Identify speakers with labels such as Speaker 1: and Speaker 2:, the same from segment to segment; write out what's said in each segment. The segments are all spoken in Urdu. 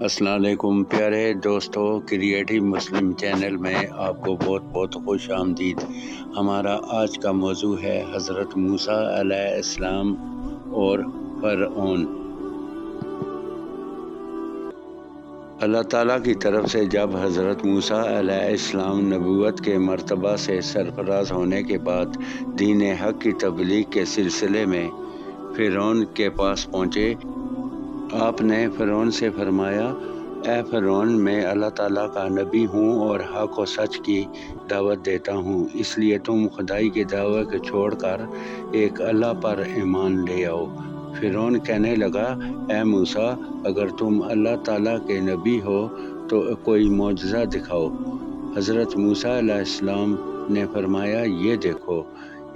Speaker 1: السلام علیکم پیارے دوستو، کریٹیو مسلم چینل میں آپ کو بہت بہت خوش آمدید۔ ہمارا آج کا موضوع ہے حضرت موسیٰ علیہ السلام اور فرعون۔ اللہ تعالیٰ کی طرف سے جب حضرت موسیٰ علیہ السلام نبوت کے مرتبہ سے سرفراز ہونے کے بعد دین حق کی تبلیغ کے سلسلے میں فرعون کے پاس پہنچے، آپ نے فرعون سے فرمایا، اے فرعون، میں اللہ تعالیٰ کا نبی ہوں اور حق و سچ کی دعوت دیتا ہوں، اس لیے تم خدائی کے دعوے کو چھوڑ کر ایک اللہ پر ایمان لے آؤ۔ فرعون کہنے لگا، اے موسیٰ، اگر تم اللہ تعالیٰ کے نبی ہو تو کوئی معجزہ دکھاؤ۔ حضرت موسیٰ علیہ السلام نے فرمایا، یہ دیکھو۔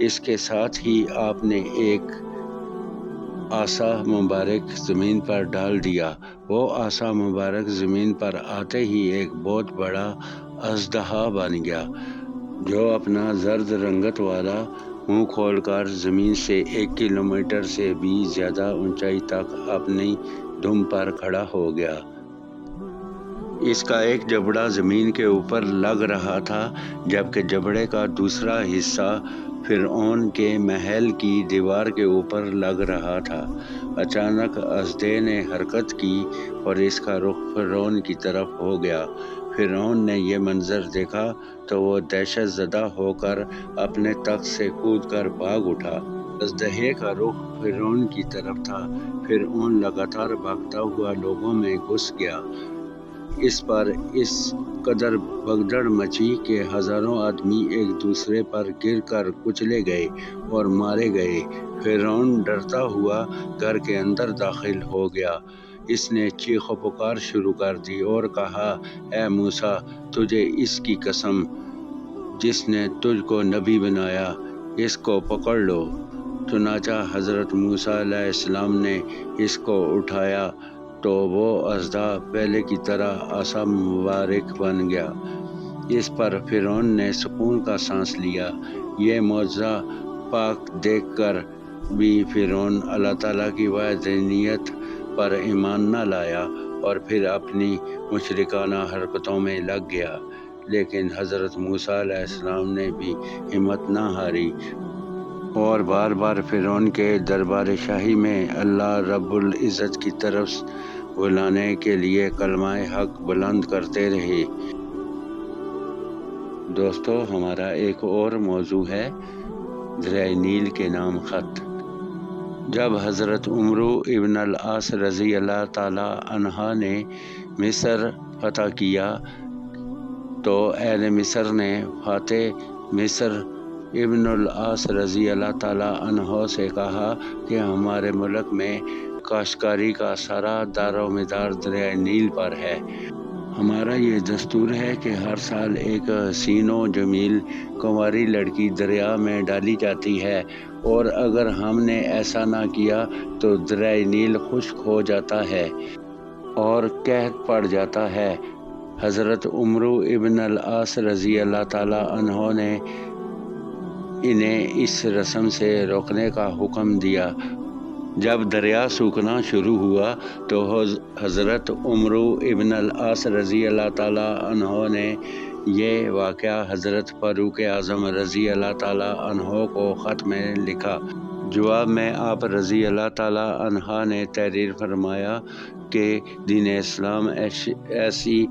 Speaker 1: اس کے ساتھ ہی آپ نے ایک عصا مبارک زمین پر ڈال دیا۔ وہ عصا مبارک زمین پر آتے ہی ایک بہت بڑا اژدہا بن گیا، جو اپنا زرد رنگت والا منہ کھول کر زمین سے 1 کلومیٹر سے بھی زیادہ اونچائی تک اپنی دم پر کھڑا ہو گیا۔ اس کا ایک جبڑا زمین کے اوپر لگ رہا تھا، جبکہ جبڑے کا دوسرا حصہ فرعون کے محل کی دیوار کے اوپر لگ رہا تھا۔ اچانک اژدہے نے حرکت کی اور اس کا رخ فرعون کی طرف ہو گیا۔ فرعون نے یہ منظر دیکھا تو وہ دہشت زدہ ہو کر اپنے تخت سے کود کر بھاگ اٹھا۔ اژدہے کا رخ فرعون کی طرف تھا۔ فرعون لگاتار بھاگتا ہوا لوگوں میں گھس گیا۔ اس پر اس قدر بھگدڑ مچی کہ ہزاروں آدمی ایک دوسرے پر گر کر کچلے گئے اور مارے گئے۔ فرعون ڈرتا ہوا گھر کے اندر داخل ہو گیا۔ اس نے چیخ و پکار شروع کر دی اور کہا، اے موسیٰ، تجھے اس کی قسم جس نے تجھ کو نبی بنایا، اس کو پکڑ لو۔ چنانچہ حضرت موسیٰ علیہ السلام نے اس کو اٹھایا تو وہ اژدہا پہلے کی طرح عصا مبارک بن گیا۔ اس پر فرعون نے سکون کا سانس لیا۔ یہ معجزہ پاک دیکھ کر بھی فرعون اللہ تعالیٰ کی وحدانیت پر ایمان نہ لایا اور پھر اپنی مشرکانہ حرکتوں میں لگ گیا، لیکن حضرت موسیٰ علیہ السلام نے بھی ہمت نہ ہاری اور بار بار فرعون کے دربار شاہی میں اللہ رب العزت کی طرف بلانے کے لیے کلمہ حق بلند کرتے رہے۔ دوستو، ہمارا ایک اور موضوع ہے دریائے نیل کے نام خط۔ جب حضرت عمرو ابن العاص رضی اللہ تعالیٰ عنہ نے مصر فتح کیا تو اہل مصر نے فاتح مصر ابن العاص رضی اللہ تعالیٰ عنہ سے کہا کہ ہمارے ملک میں کاشتکاری کا سارا دار و مدار دریائے نیل پر ہے۔ ہمارا یہ دستور ہے کہ ہر سال ایک حسین و جمیل کنواری لڑکی دریا میں ڈالی جاتی ہے، اور اگر ہم نے ایسا نہ کیا تو دریائے نیل خشک ہو جاتا ہے اور قحط پڑ جاتا ہے۔ حضرت عمرو ابن العاص رضی اللہ تعالیٰ عنہ نے انہیں اس رسم سے روکنے کا حکم دیا۔ جب دریا سوکھنا شروع ہوا تو حضرت عمرو ابن العاص رضی اللہ تعالیٰ عنہ نے یہ واقعہ حضرت فاروق اعظم رضی اللہ تعالیٰ عنہ کو خط میں لکھا۔ جواب میں آپ رضی اللہ تعالیٰ عنہ نے تحریر فرمایا کہ دین اسلام ایسی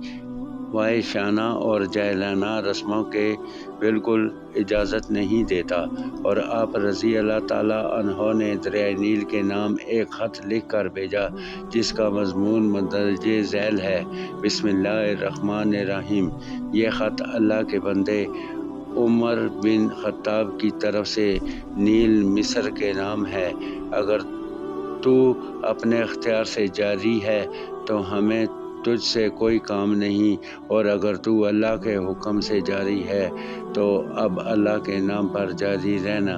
Speaker 1: وحشیانہ اور جاہلانہ رسموں کے بالکل اجازت نہیں دیتا، اور آپ رضی اللہ تعالیٰ عنہ نے دریائے نیل کے نام ایک خط لکھ کر بھیجا، جس کا مضمون مندرجہ ذیل ہے: بسم اللہ الرحمن الرحیم۔ یہ خط اللہ کے بندے عمر بن خطاب کی طرف سے نیل مصر کے نام ہے۔ اگر تو اپنے اختیار سے جاری ہے تو ہمیں تجھ سے کوئی کام نہیں، اور اگر تو اللہ کے حکم سے جاری ہے تو اب اللہ کے نام پر جاری رہنا۔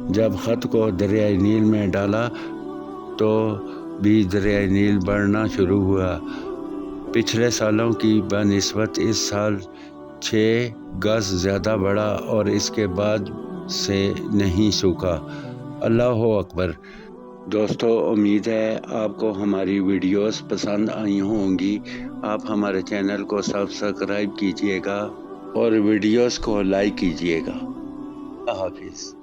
Speaker 1: جب خط کو دریائے نیل میں ڈالا تو بھی دریائے نیل بڑھنا شروع ہوا۔ پچھلے سالوں کی بنسبت اس سال 6 گز زیادہ بڑھا اور اس کے بعد سے نہیں سوکھا۔ اللہ اکبر۔ دوستو امید ہے آپ کو ہماری ویڈیوز پسند آئی ہوں گی۔ آپ ہمارے چینل کو سبسکرائب کیجئے گا اور ویڈیوز کو لائک کیجئے گا۔ اللہ حافظ۔